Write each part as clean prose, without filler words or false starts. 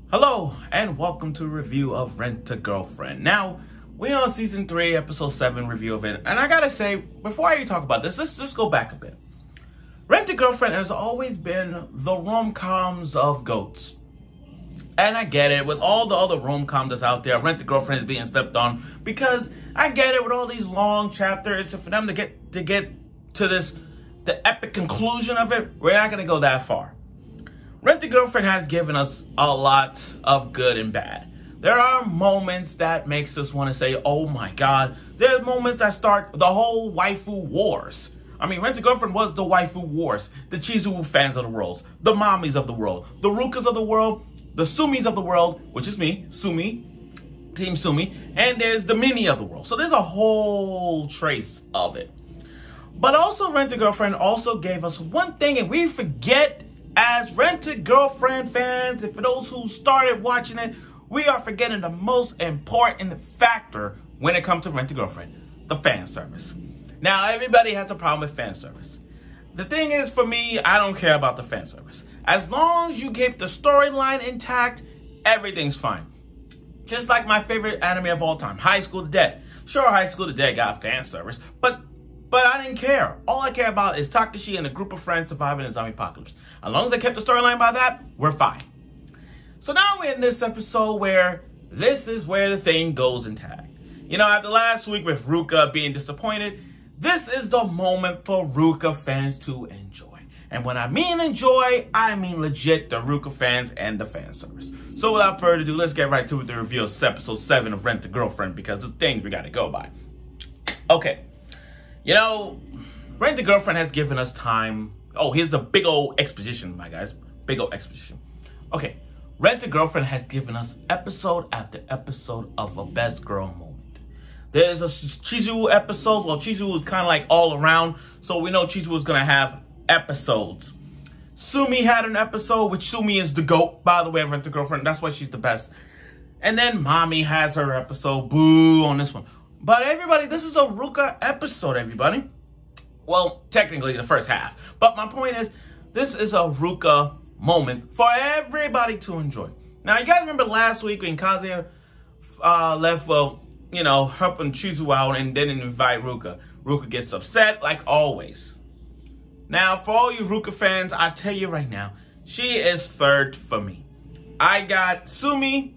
Hello, and welcome to a review of Rent-A-Girlfriend. Now, we're on Season 3, Episode 7 review of it. And I gotta say, before I even talk about this, let's just go back a bit. Rent-A-Girlfriend has always been the rom-coms of GOATs. And I get it, with all the other rom-coms that's out there, Rent-A-Girlfriend is being stepped on. Because I get it, with all these long chapters, for them to get to this, the epic conclusion of it, we're not gonna go that far. Rent-A-Girlfriend has given us a lot of good and bad. There are moments that makes us want to say, oh my god. There are moments that start the whole waifu wars. I mean, Rent-A-Girlfriend was the waifu wars. The Chizuru fans of the world, the mommies of the world, the Rukas of the world, the Sumis of the world, which is me, Sumi, Team Sumi, and there's the Mini of the world. So there's a whole trace of it. But also Rent-A-Girlfriend also gave us one thing, and we forget as Rent-A-Girlfriend fans, and for those who started watching it, we are forgetting the most important factor when it comes to Rent-A-Girlfriend, the fan service. Now, everybody has a problem with fan service. The thing is, for me, I don't care about the fan service. As long as you keep the storyline intact, everything's fine. Just like my favorite anime of all time, High School to Dead. Sure, High School to Dead got fan service, but I didn't care. All I care about is Takashi and a group of friends surviving a zombie apocalypse. As long as they kept the storyline by that, we're fine. So now we're in this episode where this is where the thing goes intact. You know, after last week with Ruka being disappointed, this is the moment for Ruka fans to enjoy. And when I mean enjoy, I mean legit the Ruka fans and the fan service. So without further ado, let's get right to the review of episode 7 of Rent-A-Girlfriend, because it's things we gotta go by. Okay. You know, Rent-A-Girlfriend has given us time. Oh, here's the big old exposition, my guys. Big old exposition. Okay, Rent-A-Girlfriend has given us episode after episode of a best girl moment. There's a Chizuru episode. Well, Chizuru is kind of like all around, so we know Chizuru is going to have episodes. Sumi had an episode, which Sumi is the GOAT, by the way, of Rent-A-Girlfriend. That's why she's the best. And then Mommy has her episode. Boo on this one. But everybody, this is a Ruka episode, everybody. Well, technically the first half. But my point is, this is a Ruka moment for everybody to enjoy. Now, you guys remember last week when Kazu left, well, you know, helping Chizuru out and didn't invite Ruka. Ruka gets upset, like always. Now, for all you Ruka fans, I tell you right now, she is third for me. I got Sumi.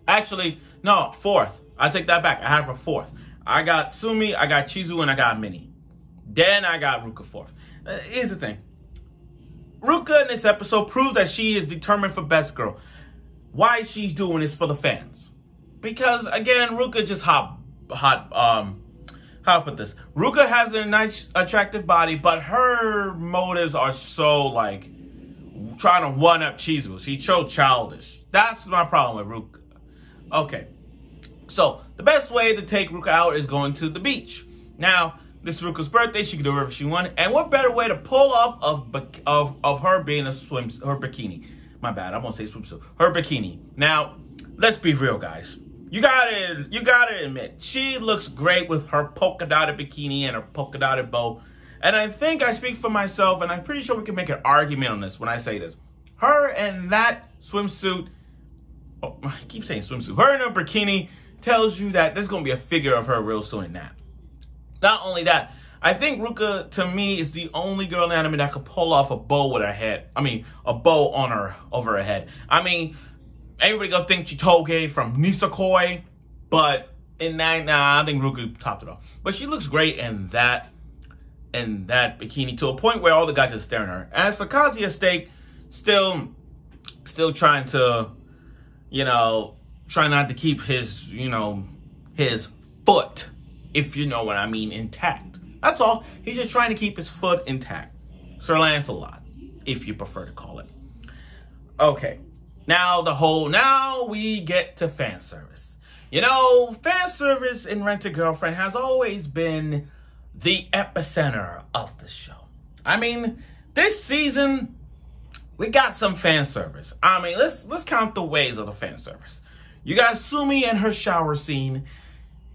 Actually, no, fourth. I take that back. I have her fourth. I got Sumi, I got Chizuru, and I got Mini. Then I got Ruka fourth. Here's the thing. Ruka in this episode proves that she is determined for best girl. Why she's doing this for the fans. Because, again, Ruka just how to put this? Ruka has a nice, attractive body, but her motives are so, like, trying to one-up Chizuru. She's so childish. That's my problem with Ruka. Okay. So, the best way to take Ruka out is going to the beach. Now, this is Ruka's birthday. She can do whatever she wants. And what better way to pull off of her being her bikini. My bad, I won't say swimsuit. Her bikini. Now, let's be real, guys. You gotta admit, she looks great with her polka-dotted bikini and her polka-dotted bow. And I think I speak for myself, and I'm pretty sure we can make an argument on this when I say this. Her and that swimsuit, oh, I keep saying swimsuit. Her and her bikini tells you that there's going to be a figure of her real soon in that. Not only that, I think Ruka, to me, is the only girl in anime that could pull off a bow with her head. I mean, a bow on her, over her head. I mean, everybody gonna think Chitoge from Nisakoi, but in that, nah, I think Ruka topped it off. But she looks great in that bikini, to a point where all the guys are staring at her. As for Kazuya's steak, still trying to, you know, try not to keep his, you know, his foot, if you know what I mean, intact. That's all. He's just trying to keep his foot intact. Sir Lancelot, if you prefer to call it. Okay. Now we get to fan service. You know, fan service in Rent-A-Girlfriend has always been the epicenter of the show. I mean, this season, we got some fan service. I mean, let's count the ways of the fan service. You got Sumi and her shower scene.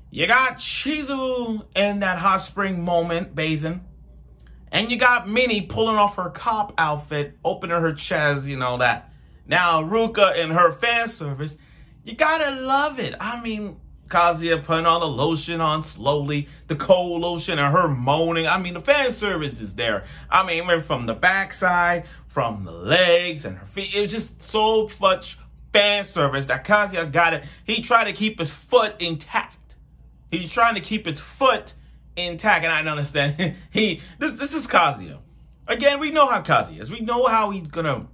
You got Chizuru in that hot spring moment bathing. And you got Minnie pulling off her cop outfit, opening her chest, you know, that Now, Ruka and her fan service, you gotta love it. I mean, Kazuya putting all the lotion on slowly, the cold lotion, and her moaning. I mean, the fan service is there. I mean, went from the backside, from the legs, and her feet. It was just so much fan service that Kazuya got it. He tried to keep his foot intact. He's trying to keep his foot intact, and I don't understand. This is Kazuya. Again, we know how Kazuya is. We know how he's gonna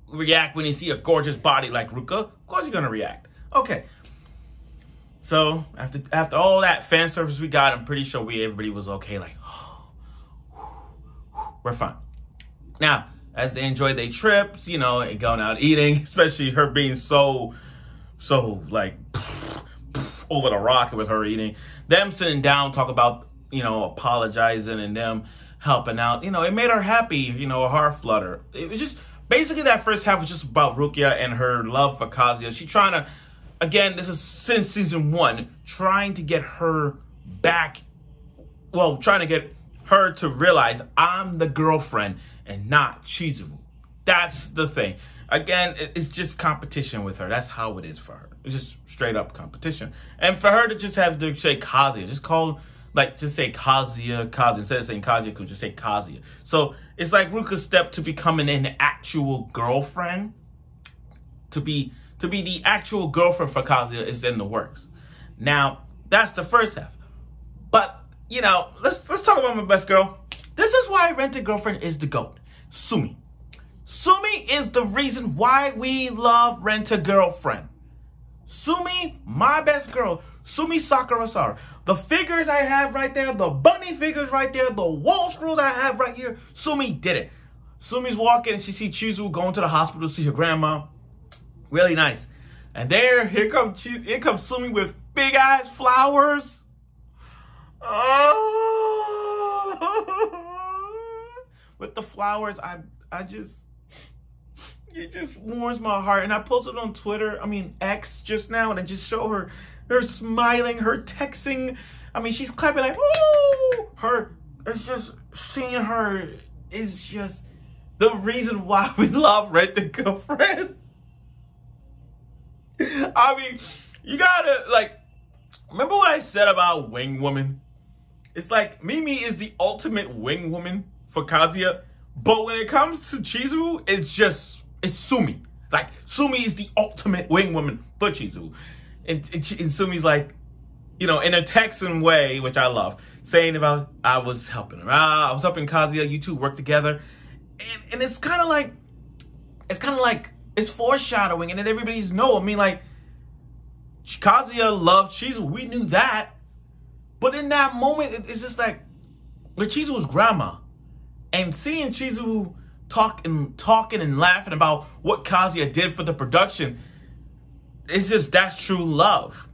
react when he see a gorgeous body like Ruka. Of course he's gonna react. Okay. So after all that fan service we got, I'm pretty sure everybody was okay. Like, we're fine. Now, as they enjoy their trips, you know, and going out eating, especially her being so like over the rocket with her eating, them sitting down, talk about, you know, apologizing and them helping out, you know, it made her happy, you know, her heart flutter. It was just basically that first half was just about Rukia and her love for Kazuya. She trying to. Again, this is since season 1, trying to get her back, well, trying to get her to realize I'm the girlfriend and not Chizuru. That's the thing. Again, it's just competition with her. That's how it is for her. It's just straight up competition. And for her to just have to say Kazuya, just say Kazuya. Instead of saying Kazuya, could just say Kazuya. So it's like Ruka's step to becoming an actual girlfriend, to be the actual girlfriend for Kazuya is in the works. Now, that's the first half. But, you know, let's talk about my best girl. This is why Rent-A-Girlfriend is the GOAT. Sumi. Sumi is the reason why we love Rent-A-Girlfriend. Sumi, my best girl. Sumi Sakurasara. The figures I have right there, the bunny figures right there, the wall scrolls I have right here, Sumi did it. Sumi's walking and she sees Chizuru going to the hospital to see her grandma. Really nice. And here comes Sumi with big ass flowers. Oh. With the flowers, it just warms my heart. And I posted on Twitter, X just now, and I just show her smiling, her texting. She's clapping like, ooh! It's just, seeing her is just the reason why we love Rent-A-Girlfriend. You gotta, remember what I said about Wing Woman? It's like, Mimi is the ultimate Wing Woman for Kazuya, but when it comes to Chizuru, it's Sumi. Sumi is the ultimate Wing Woman for Chizuru. And Sumi's like, in a Texan way, which I love, saying about, I was helping her. I was helping Kazuya, you two work together. And it's kind of like, it's foreshadowing, and then everybody's Kazuya loved Chizuru. We knew that. But in that moment, it's just like, with Chizuru's grandma, and seeing Chizuru talking and laughing about what Kazuya did for the production, that's true love.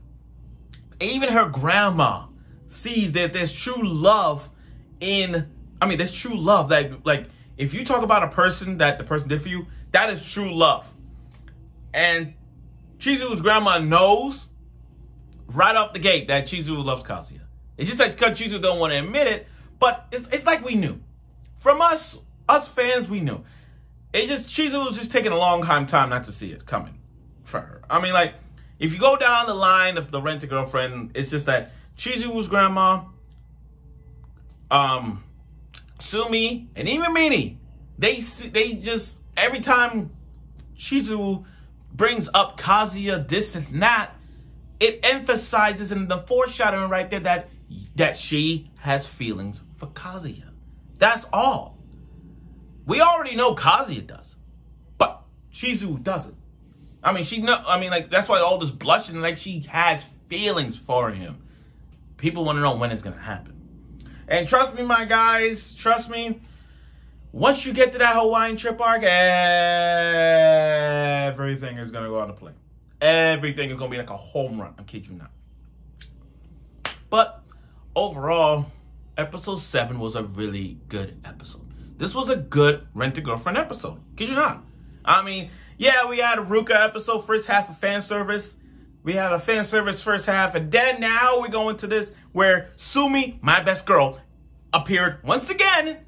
Even her grandma sees that there's true love there's true love that, if you talk about a person that the person did for you, that is true love. And Chizuru's grandma knows right off the gate that Chizuru loves Kazuya. It's just that Chizuru don't want to admit it, but it's like we knew. From us fans, we knew. Chizuru was just taking a long time not to see it coming for her. If you go down the line of the Rent-A-Girlfriend, it's just that Chizuru's grandma, Sumi, and even Mini, they just, every time Chizuru brings up Kazuya, this and that, it emphasizes in the foreshadowing right there that she has feelings for Kazuya. That's all. We already know Kazuya does, but Chizuru doesn't. That's why all this blushing, she has feelings for him. People want to know when it's going to happen. And trust me, my guys, once you get to that Hawaiian trip arc, everything is going to go on the play. Everything is going to be like a home run. I kid you not. But overall, episode 7 was a really good episode. This was a good Rent-A-Girlfriend episode. Kid you not. Yeah, we had a Ruka episode, first half of fan service. We had a fan service first half, and then now we're going to this where Sumi, my best girl, appeared once again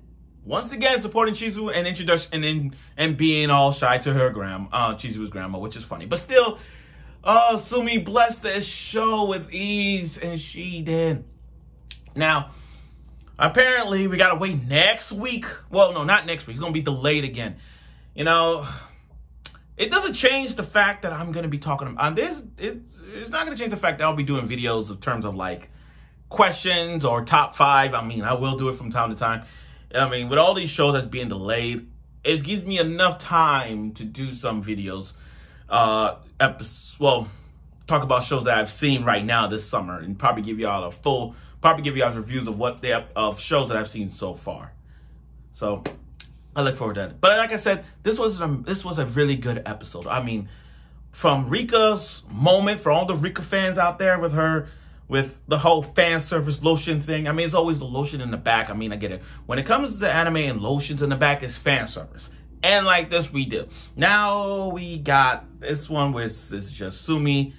once again supporting Chizuru and introduction and being all shy to her Chizuru's grandma, which is funny. But still, Sumi blessed the show with ease, and she did. Now, apparently, we gotta wait next week. Well, no, not next week. It's gonna be delayed again. You know, it doesn't change the fact that I'm gonna be talking about this. It's not gonna change the fact that I'll be doing videos in terms of like questions or top 5. I mean, I will do it from time to time. I mean, with all these shows that's being delayed, it gives me enough time to do some videos. Well, talk about shows that I've seen right now this summer, and probably give y'all reviews of shows that I've seen so far. So I look forward to that. But like I said, this was a really good episode. I mean, from Ruka's moment, for all the Ruka fans out there with the whole fan service lotion thing. I mean, it's always the lotion in the back. I mean, I get it. When it comes to anime and lotions in the back, it's fan service. And like this, we do. Now we got this one where it's just Sumi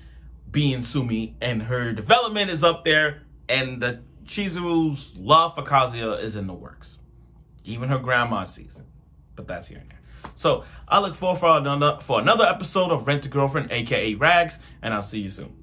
being Sumi, and her development is up there, and the Chizuru's love for Kazuya is in the works. Even her grandma sees it. But that's here and there. So I look forward for another episode of Rent a Girlfriend, aka Rags, and I'll see you soon.